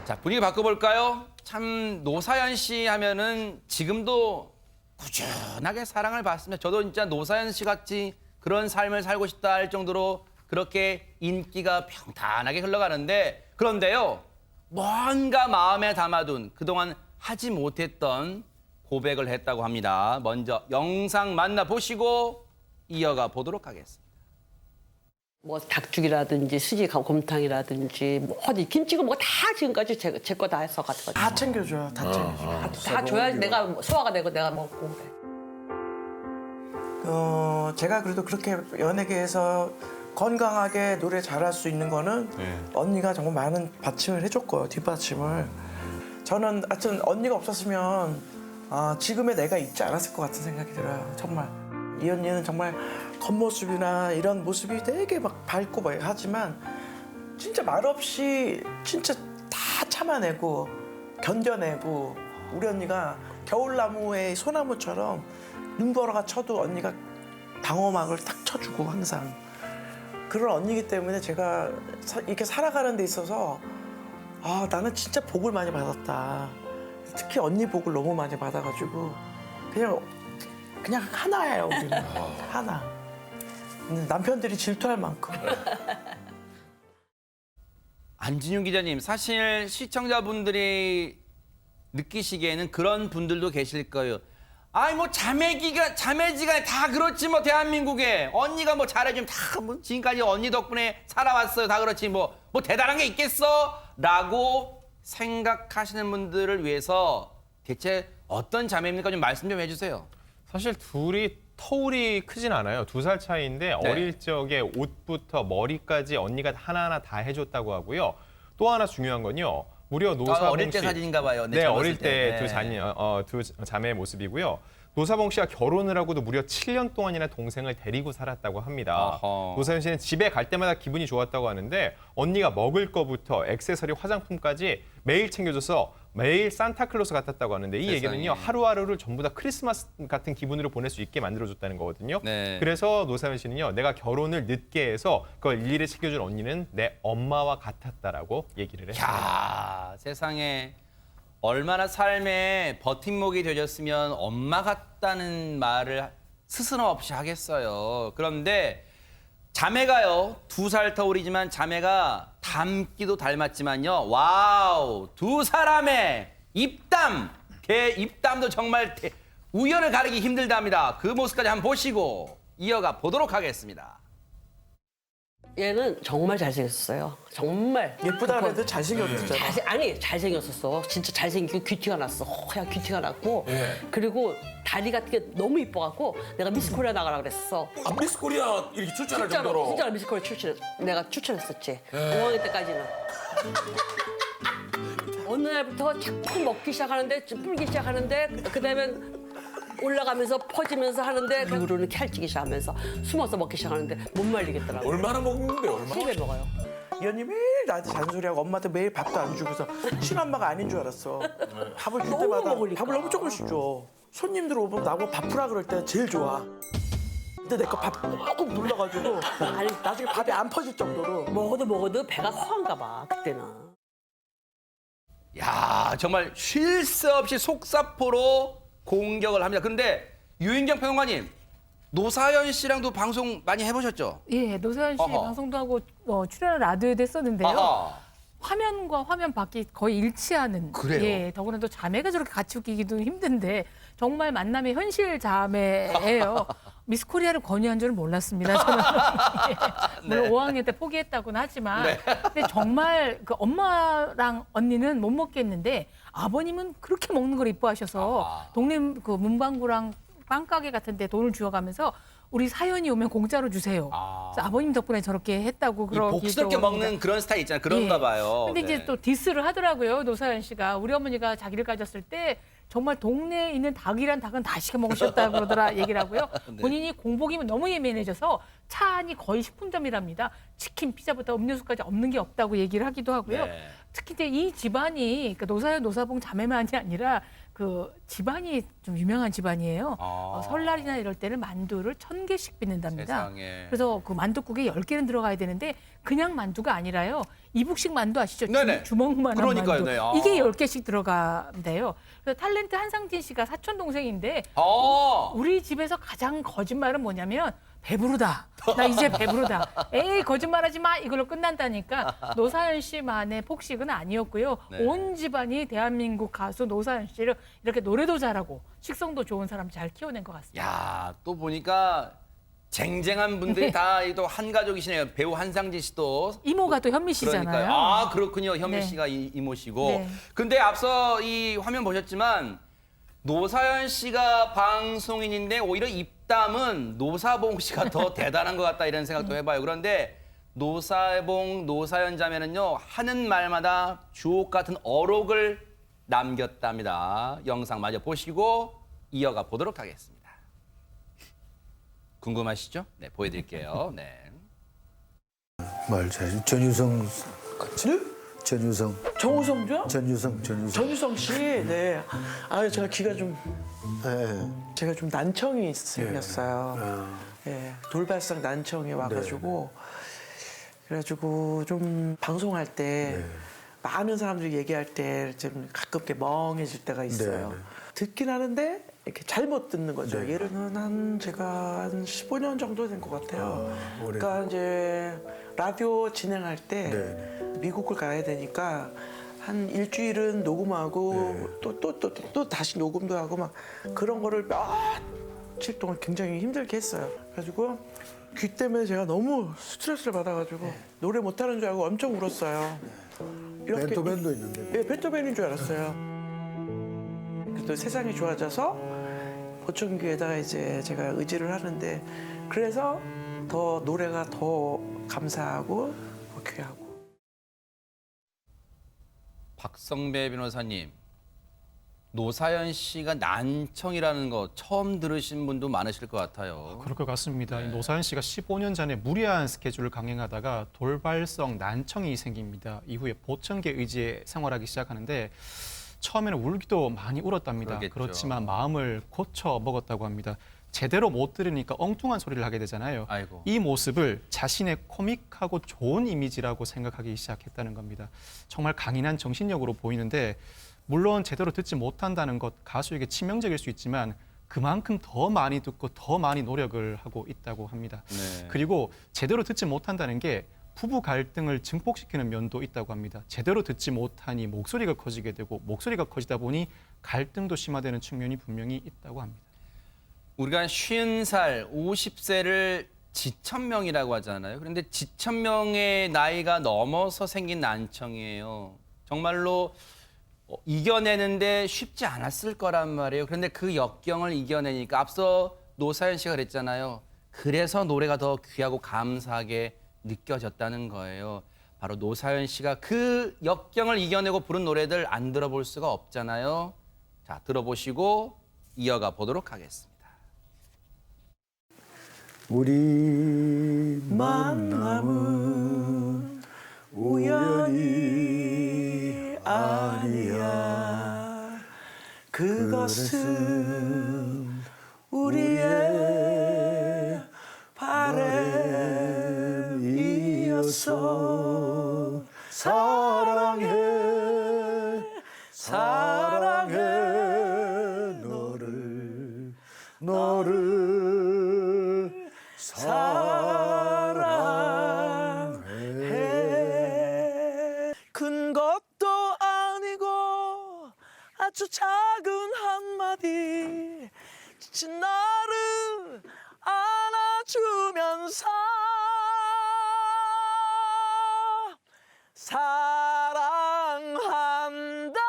자, 분위기 바꿔볼까요? 참 노사연 씨 하면은 지금도 꾸준하게 사랑을 받습니다. 저도 진짜 노사연 씨 같이 그런 삶을 살고 싶다 할 정도로 그렇게 인기가 평탄하게 흘러가는데, 그런데요, 뭔가 마음에 담아둔 그동안 하지 못했던 고백을 했다고 합니다. 먼저 영상 만나보시고 이어가 보도록 하겠습니다. 뭐 닭죽이라든지 수지곰탕이라든지 뭐 어디 김치고 뭐 다 지금까지 제 거 다 해서 가지고 다 챙겨줘요. 다 챙겨줘요. 다 줘야지 내가 소화가 되고 내가 먹고 그래. 제가 그래도 그렇게 연예계에서 건강하게 노래 잘할 수 있는 거는 언니가 정말 많은 받침을 해줬고요. 뒷받침을. 저는 하여튼 언니가 없었으면 지금의 내가 있지 않았을 것 같은 생각이 들어요. 정말. 이 언니는 정말 겉모습이나 이런 모습이 되게 막 밝고 막 하지만 진짜 말없이 진짜 다 참아내고 견뎌내고, 우리 언니가 겨울나무의 소나무처럼 눈보라가 쳐도 언니가 방어막을 딱 쳐주고 항상. 그런 언니이기 때문에 제가 이렇게 살아가는 데 있어서 나는 진짜 복을 많이 받았다. 특히 언니 복을 너무 많이 받아가지고 그냥 하나예요, 우리는. 하나. 남편들이 질투할 만큼. 안진용 기자님, 사실 시청자분들이 느끼시기에는 그런 분들도 계실 거예요. 아이 뭐 자매지가 다 그렇지 뭐 대한민국에 언니가 뭐 잘해주면 다 뭐 지금까지 언니 덕분에 살아왔어요. 다 그렇지 뭐 대단한 게 있겠어? 라고 생각하시는 분들을 위해서 대체 어떤 자매입니까? 좀 말씀 좀 해주세요. 사실 둘이 터울이 크진 않아요. 2살 차이인데 네. 어릴 적에 옷부터 머리까지 언니가 하나하나 다 해줬다고 하고요. 또 하나 중요한 건요. 무려 노사봉 씨. 어릴 때 사진인가 봐요. 네, 어릴 때 두 네. 두 자매의 모습이고요. 노사봉 씨가 결혼을 하고도 무려 7년 동안이나 동생을 데리고 살았다고 합니다. 어허. 노사연 씨는 집에 갈 때마다 기분이 좋았다고 하는데 언니가 먹을 거부터 액세서리, 화장품까지 매일 챙겨줘서 매일 산타클로스 같았다고 하는데, 이 세상에. 얘기는요, 하루하루를 전부 다 크리스마스 같은 기분으로 보낼 수 있게 만들어줬다는 거거든요. 네. 그래서 노사연 씨는요, 내가 결혼을 늦게 해서 그걸 일일이 챙겨준 언니는 내 엄마와 같았다라고 얘기를 했어요. 야, 세상에 얼마나 삶에 버팀목이 되셨으면 엄마 같다는 말을 스스럼 없이 하겠어요. 그런데 자매가요, 2살 터울이지만 자매가 닮기도 닮았지만요, 와우, 두 사람의 입담, 입담도 정말 우연을 가리기 힘들답니다. 그 모습까지 한번 보시고 이어가 보도록 하겠습니다. 얘는 정말 잘생겼어요. 정말. 예쁘다 그래도 잘생겼잖아. 잘생겼었어. 진짜 잘생기고 귀티가 났어. 허야 귀티가 났고. 그리고 다리 같은 게 너무 이뻐갖고 내가 미스 코리아 나가라 그랬어. 미스 코리아 이렇게 출전할 정도로. 진짜로 미스 코리아 내가 추천했었지. 5학년 때까지는. 어느 날부터 자꾸 먹기 시작하는데, 불기 시작하는데, 그다음엔 올라가면서 퍼지면서 하는데, 그 이후로는 캘치기 시작하면서 숨어서 먹기 시작하는데 못 말리겠더라고. 얼마나 먹는데 얼마나? 3배 먹어요. 이 언니 매일 나한테 잔소리하고 엄마한테 매일 밥도 안 주고서 친엄마가 아닌 줄 알았어. 밥을 줄 너무 때마다 먹으니까. 밥을 너무 조금씩 줘. 손님들 오면 나보고 밥 풀라 그럴 때 제일 좋아. 근데 내 거 밥 조금 눌러가지고 나중에 밥이 안 퍼질 정도로. 먹어도 배가 허한가 봐, 그때는. 야, 정말 쉴 새 없이 속사포로 공격을 합니다. 그런데 유인경 평론가님, 노사연 씨랑도 방송 많이 해보셨죠? 예, 노사연 씨 어허. 방송도 하고 출연을 라디오에도 했었는데요. 아하. 화면과 화면 밖이 거의 일치하는. 그래요? 예, 더구나 또 자매가 저렇게 같이 웃기기도 힘든데 정말 만남의 현실 자매예요. 미스 코리아를 권유한 줄은 몰랐습니다. 저는. 예, 물론 네. 5학년 때 포기했다고는 하지만, 네. 근데 정말 그 엄마랑 언니는 못 먹겠는데 아버님은 그렇게 먹는 걸 이뻐하셔서 아하. 동네 그 문방구랑 빵가게 같은데 돈을 주워가면서 우리 사연이 오면 공짜로 주세요. 그래서 아버님 덕분에 저렇게 했다고 이 그러기도 복스럽게 합니다. 먹는 그런 스타일 있잖아요. 그런가 예. 봐요. 근데 네. 이제 또 디스를 하더라고요. 노사연 씨가. 우리 어머니가 자기를 가졌을 때 정말 동네에 있는 닭이란 닭은 다 시켜 먹으셨다 그러더라 얘기를 하고요. 네. 본인이 공복이 너무 예민해져서 차 안이 거의 식품점이랍니다. 치킨, 피자부터 음료수까지 없는 게 없다고 얘기를 하기도 하고요. 네. 특히 이제 이 집안이 그러니까 노사연, 노사봉 자매만이 아니라 그 집안이 좀 유명한 집안이에요. 아. 설날이나 이럴 때는 만두를 1000개씩 빚는답니다. 세상에. 그래서 그 만두국에 10개는 들어가야 되는데 그냥 만두가 아니라요. 이북식 만두 아시죠? 네네. 주먹만한 그러니까요, 만두. 네. 아. 이게 10개씩 들어간대요. 그래서 탤런트 한상진 씨가 사촌 동생인데 어. 우리 집에서 가장 거짓말은 뭐냐면 배부르다. 나 이제 배부르다. 에이 거짓말하지 마. 이걸로 끝난다니까. 노사연 씨만의 폭식은 아니었고요. 네. 온 집안이 대한민국 가수 노사연 씨를 이렇게 노래도 잘하고 식성도 좋은 사람 잘 키워낸 것 같습니다. 야, 또 보니까 쟁쟁한 분들이 다 또 한 가족이시네요. 배우 한상진 씨도 이모가 또 현미 씨잖아요. 그러니까요. 아, 그렇군요. 현미 네. 씨가 이모시고. 네. 근데 앞서 이 화면 보셨지만 노사연 씨가 방송인인데 오히려 입담은 노사봉 씨가 더 대단한 것 같다 이런 생각도 해봐요. 그런데 노사봉, 노사연 자매는요. 하는 말마다 주옥 같은 어록을 남겼답니다. 영상 마저 보시고 이어가 보도록 하겠습니다. 궁금하시죠? 네, 보여드릴게요. 네. 말 잘. 전유성 전유성 정우성죠? 전유성 전유성 씨, 네. 아, 제가 귀가 좀 예. 제가 좀 난청이 생겼어요. 예, 돌발성 난청이 와가지고 그래가지고 좀 방송할 때 많은 사람들이 얘기할 때 좀 가끔 이렇게 멍해질 때가 있어요. 네, 네. 듣긴 하는데 이렇게 잘못 듣는 거죠. 네. 예를 들면 제가 한 15년 정도 된 것 같아요. 오래. 그러니까 이제 라디오 진행할 때 네. 미국을 가야 되니까 한 일주일은 녹음하고 또 다시 녹음도 하고 막 그런 거를 며칠 동안 굉장히 힘들게 했어요. 그래가지고 귀 때문에 제가 너무 스트레스를 받아가지고 노래 못하는 줄 알고 엄청 울었어요. 벤토벤도 있는데. 예, 베토벤인 줄 알았어요. 그래도 세상이 좋아져서 보청기에다가 이제 제가 의지를 하는데 그래서 더 노래가 더 감사하고 더 귀하고. 박성배 변호사님, 노사연 씨가 난청이라는 거 처음 들으신 분도 많으실 것 같아요. 그럴 것 같습니다. 이 노사연 씨가 15년 전에 무리한 스케줄을 강행하다가 돌발성 난청이 생깁니다. 이후에 보청기 의지에 생활하기 시작하는데 처음에는 울기도 많이 울었답니다. 그러겠죠. 그렇지만 마음을 고쳐 먹었다고 합니다. 제대로 못 들으니까 엉뚱한 소리를 하게 되잖아요. 아이고. 이 모습을 자신의 코믹하고 좋은 이미지라고 생각하기 시작했다는 겁니다. 정말 강인한 정신력으로 보이는데 물론 제대로 듣지 못한다는 것 가수에게 치명적일 수 있지만 그만큼 더 많이 듣고 더 많이 노력을 하고 있다고 합니다. 네. 그리고 제대로 듣지 못한다는 게 부부 갈등을 증폭시키는 면도 있다고 합니다. 제대로 듣지 못하니 목소리가 커지게 되고 목소리가 커지다 보니 갈등도 심화되는 측면이 분명히 있다고 합니다. 우리가 50살, 50세를 지천명이라고 하잖아요. 그런데 지천명의 나이가 넘어서 생긴 난청이에요. 정말로 이겨내는데 쉽지 않았을 거란 말이에요. 그런데 그 역경을 이겨내니까 앞서 노사연 씨가 그랬잖아요. 그래서 노래가 더 귀하고 감사하게 느껴졌다는 거예요. 바로 노사연 씨가 그 역경을 이겨내고 부른 노래들 안 들어볼 수가 없잖아요. 자, 들어보시고 이어가 보도록 하겠습니다. 우리 만남은 우연이 아니야. 그것은 우리의 바람이었어. 사랑해 사랑해 너를 사랑해. 큰 것도 아니고 아주 작은 한마디 지친 나를 안아주면서 사랑한다.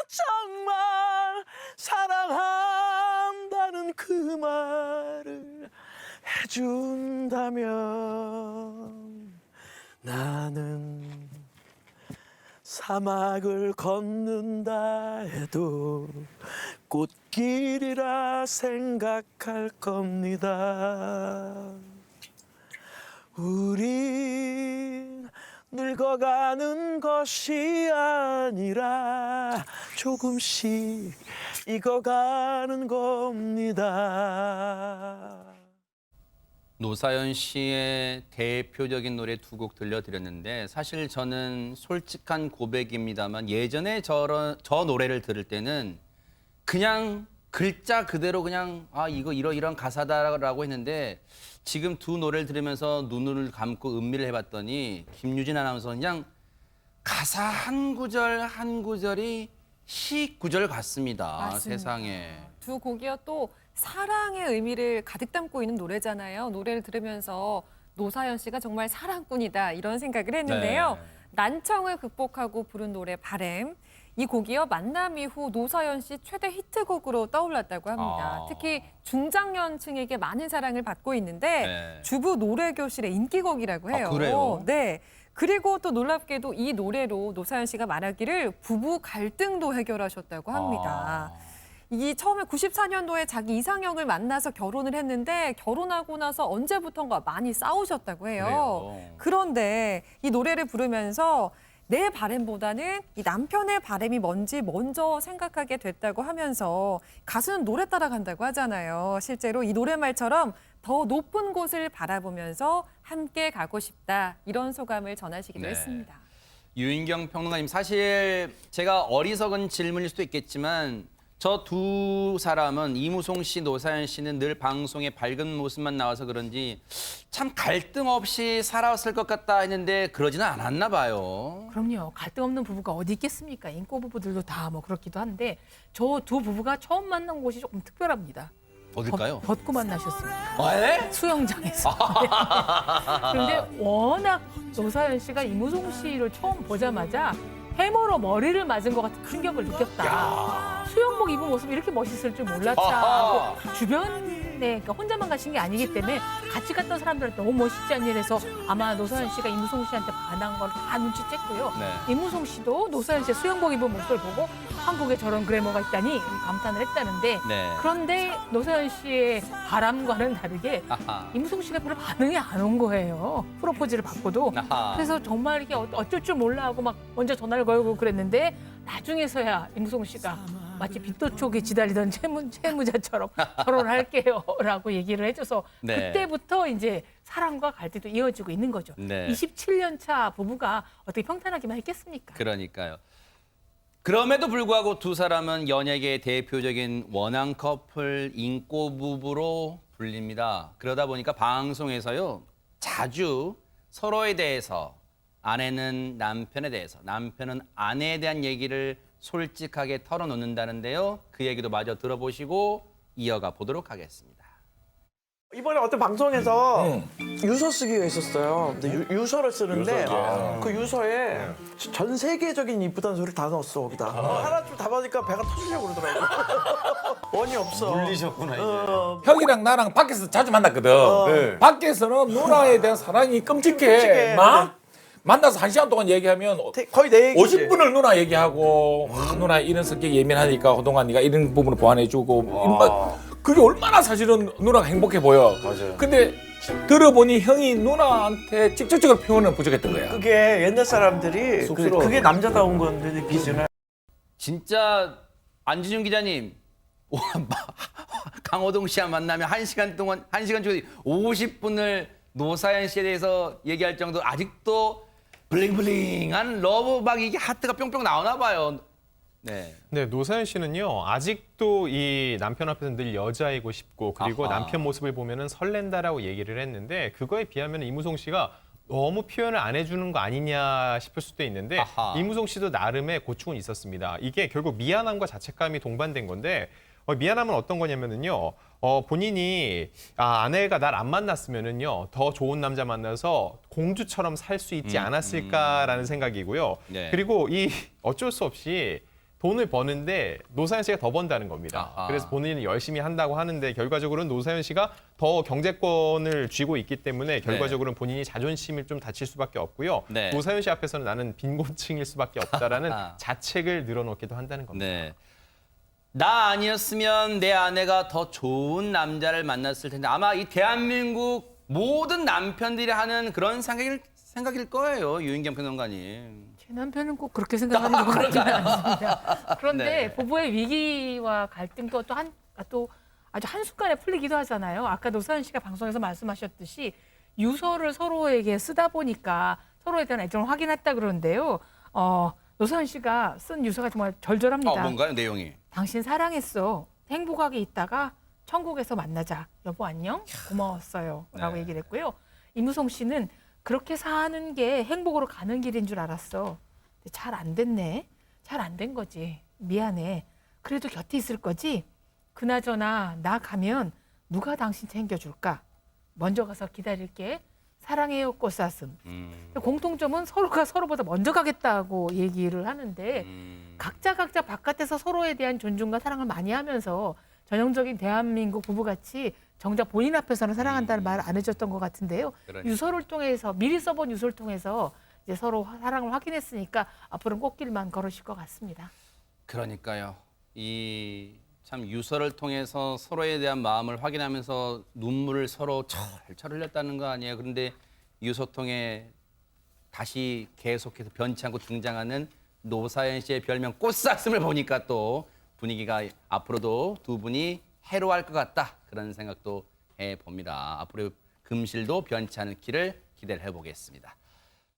정말 사랑한다는 그 말을 해준다면 나는 사막을 걷는다 해도 꽃길이라 생각할 겁니다. 우린 늙어가는 것이 아니라 조금씩 익어가는 겁니다. 노사연 씨의 대표적인 노래 두 곡 들려드렸는데 사실 저는 솔직한 고백입니다만 예전에 저 노래를 들을 때는 그냥 글자 그대로 그냥 이거 이런 가사다라고 했는데 지금 두 노래를 들으면서 눈을 감고 음미를 해봤더니 김유진 아나운서 그냥 가사 한 구절 한 구절이 시 구절 같습니다. 맞습니다. 세상에. 두 곡이요 또 사랑의 의미를 가득 담고 있는 노래잖아요. 노래를 들으면서 노사연 씨가 정말 사랑꾼이다 이런 생각을 했는데요. 네. 난청을 극복하고 부른 노래 바램. 이 곡이요 만남 이후 노사연 씨 최대 히트곡으로 떠올랐다고 합니다. 특히 중장년층에게 많은 사랑을 받고 있는데 네. 주부 노래 교실의 인기곡이라고 해요. 그래요? 네. 그리고 또 놀랍게도 이 노래로 노사연 씨가 말하기를 부부 갈등도 해결하셨다고 합니다. 이 처음에 94년도에 자기 이상형을 만나서 결혼을 했는데 결혼하고 나서 언제부턴가 많이 싸우셨다고 해요. 그래요? 그런데 이 노래를 부르면서 내 바램보다는 이 남편의 바램이 뭔지 먼저 생각하게 됐다고 하면서 가수는 노래 따라간다고 하잖아요. 실제로 이 노래말처럼 더 높은 곳을 바라보면서 함께 가고 싶다 이런 소감을 전하시기도 네. 했습니다. 유인경 평론가님 사실 제가 어리석은 질문일 수도 있겠지만 저 두 사람은 이무송 씨, 노사연 씨는 늘 방송에 밝은 모습만 나와서 그런지 참 갈등 없이 살아왔을 것 같다 했는데 그러지는 않았나 봐요. 그럼요. 갈등 없는 부부가 어디 있겠습니까? 인꼬 부부들도 다 뭐 그렇기도 한데 저 두 부부가 처음 만난 곳이 조금 특별합니다. 어딜까요? 벚고 만나셨습니다. 네? 수영장에서. 그런데 워낙 노사연 씨가 이무송 씨를 처음 보자마자 해머로 머리를 맞은 것 같은 충격을 느꼈다. 수영복 입은 모습이 이렇게 멋있을 줄 몰랐다. 하고 주변에 그러니까 혼자만 가신 게 아니기 때문에 같이 갔던 사람들한테 너무 멋있지 않니 이래서 아마 노사연 씨가 이무송 씨한테 반한 걸 다 눈치챘고요. 네. 이무송 씨도 노사연 씨의 수영복 입은 모습을 보고 한국에 저런 그래머가 있다니 감탄을 했다는데 네. 그런데 노사연 씨의 바람과는 다르게 아하. 이무송 씨가 별로 반응이 안 온 거예요. 프로포즈를 받고도. 아하. 그래서 정말 이게 어쩔 줄 몰라 하고 막 먼저 전화를 걸고 그랬는데 나중에서야 이무송 씨가 마치 빅도촉에 지달리던 채무자처럼 결혼할게요 라고 얘기를 해줘서 네. 그때부터 이제 사랑과 갈등도 이어지고 있는 거죠. 네. 27년 차 부부가 어떻게 평탄하기만 했겠습니까? 그러니까요. 그럼에도 불구하고 두 사람은 연예계의 대표적인 원앙 커플 인꼬 부부로 불립니다. 그러다 보니까 방송에서요 자주 서로에 대해서 아내는 남편에 대해서 남편은 아내에 대한 얘기를 솔직하게 털어놓는다는데요. 그 얘기도 마저 들어보시고 이어가 보도록 하겠습니다. 이번에 어떤 방송에서 유서 쓰기가 있었어요. 근데 유서를 쓰는데 그 유서에 전 세계적인 이쁘다는 소리를 다 넣었어 거기다. 하나쯤 담아니까 배가 터지려고 그러더라고. 원이 없어. 물리셨구나 이제. 형이랑 나랑 밖에서 자주 만났거든. 밖에서는 누나에 대한 사랑이 끔찍해. 막 만나서 1시간 동안 얘기하면 거의 내 얘기지. 50분을 누나 얘기하고 누나 이런 성격이 예민하니까 그동안 네가 이런 부분을 보완해주고 그게 얼마나 사실은 누나가 행복해 보여. 맞아요. 근데 들어보니 형이 누나한테 직접적으로 표현은 부족했던 거야. 그게 옛날 사람들이 쑥스러워. 그게 남자다운 건데 느끼지는. 진짜 안진용 기자님 강호동 씨와 만나면 1시간 동안 1시간 중에 50분을 노사연 씨에 대해서 얘기할 정도로 아직도 블링블링한 러브 막 이게 하트가 뿅뿅 나오나 봐요. 네. 네, 노사연 씨는요 아직도 이 남편 앞에서 늘 여자이고 싶고 그리고 아하. 남편 모습을 보면은 설렌다라고 얘기를 했는데 그거에 비하면 이무송 씨가 너무 표현을 안 해주는 거 아니냐 싶을 수도 있는데 아하. 이무송 씨도 나름의 고충은 있었습니다. 이게 결국 미안함과 자책감이 동반된 건데 미안함은 어떤 거냐면은요. 본인이 아내가 날 안 만났으면은요 더 좋은 남자 만나서 공주처럼 살 수 있지 않았을까라는 생각이고요. 네. 그리고 이 어쩔 수 없이 돈을 버는데 노사연 씨가 더 번다는 겁니다. 아하. 그래서 본인은 열심히 한다고 하는데 결과적으로는 노사연 씨가 더 경제권을 쥐고 있기 때문에 결과적으로는 본인이 자존심을 좀 다칠 수밖에 없고요. 네. 노사연 씨 앞에서는 나는 빈곤층일 수밖에 없다라는 자책을 늘어놓기도 한다는 겁니다. 네. 나 아니었으면 내 아내가 더 좋은 남자를 만났을 텐데 아마 이 대한민국 모든 남편들이 하는 그런 생각일 거예요, 유인경 평론가님. 제 남편은 꼭 그렇게 생각하는 것 같지는 않습니다. 그런데 네. 부부의 위기와 갈등도 또 아주 한순간에 풀리기도 하잖아요. 아까 노사연 씨가 방송에서 말씀하셨듯이 유서를 서로에게 쓰다 보니까 서로에 대한 애정을 확인했다 그러는데요. 노사연 씨가 쓴 유서가 정말 절절합니다. 뭔가요, 내용이? 당신 사랑했어. 행복하게 있다가 천국에서 만나자. 여보 안녕? 고마웠어요. 라고 네. 얘기를 했고요. 이무송 씨는 그렇게 사는 게 행복으로 가는 길인 줄 알았어. 잘 안 됐네. 잘 안 된 거지. 미안해. 그래도 곁에 있을 거지? 그나저나 나 가면 누가 당신 챙겨줄까? 먼저 가서 기다릴게. 사랑해요 꽃사슴. 공통점은 서로가 서로보다 먼저 가겠다고 얘기를 하는데 각자 바깥에서 서로에 대한 존중과 사랑을 많이 하면서 전형적인 대한민국 부부같이 정작 본인 앞에서는 사랑한다는 말을 안 해줬던 것 같은데요. 그러니까. 유서를 통해서 미리 써본 유서를 통해서 이제 서로 사랑을 확인했으니까 앞으로는 꽃길만 걸으실 것 같습니다. 그러니까요. 이 참 유서를 통해서 서로에 대한 마음을 확인하면서 눈물을 서로 철철 흘렸다는 거 아니에요. 그런데 유서 통해 다시 계속해서 변치 않고 등장하는 노사연 씨의 별명 꽃사슴을 보니까 또 분위기가 앞으로도 두 분이 해로할 것 같다. 그런 생각도 해봅니다. 앞으로 금실도 변치 않을 길을 기대를 해보겠습니다.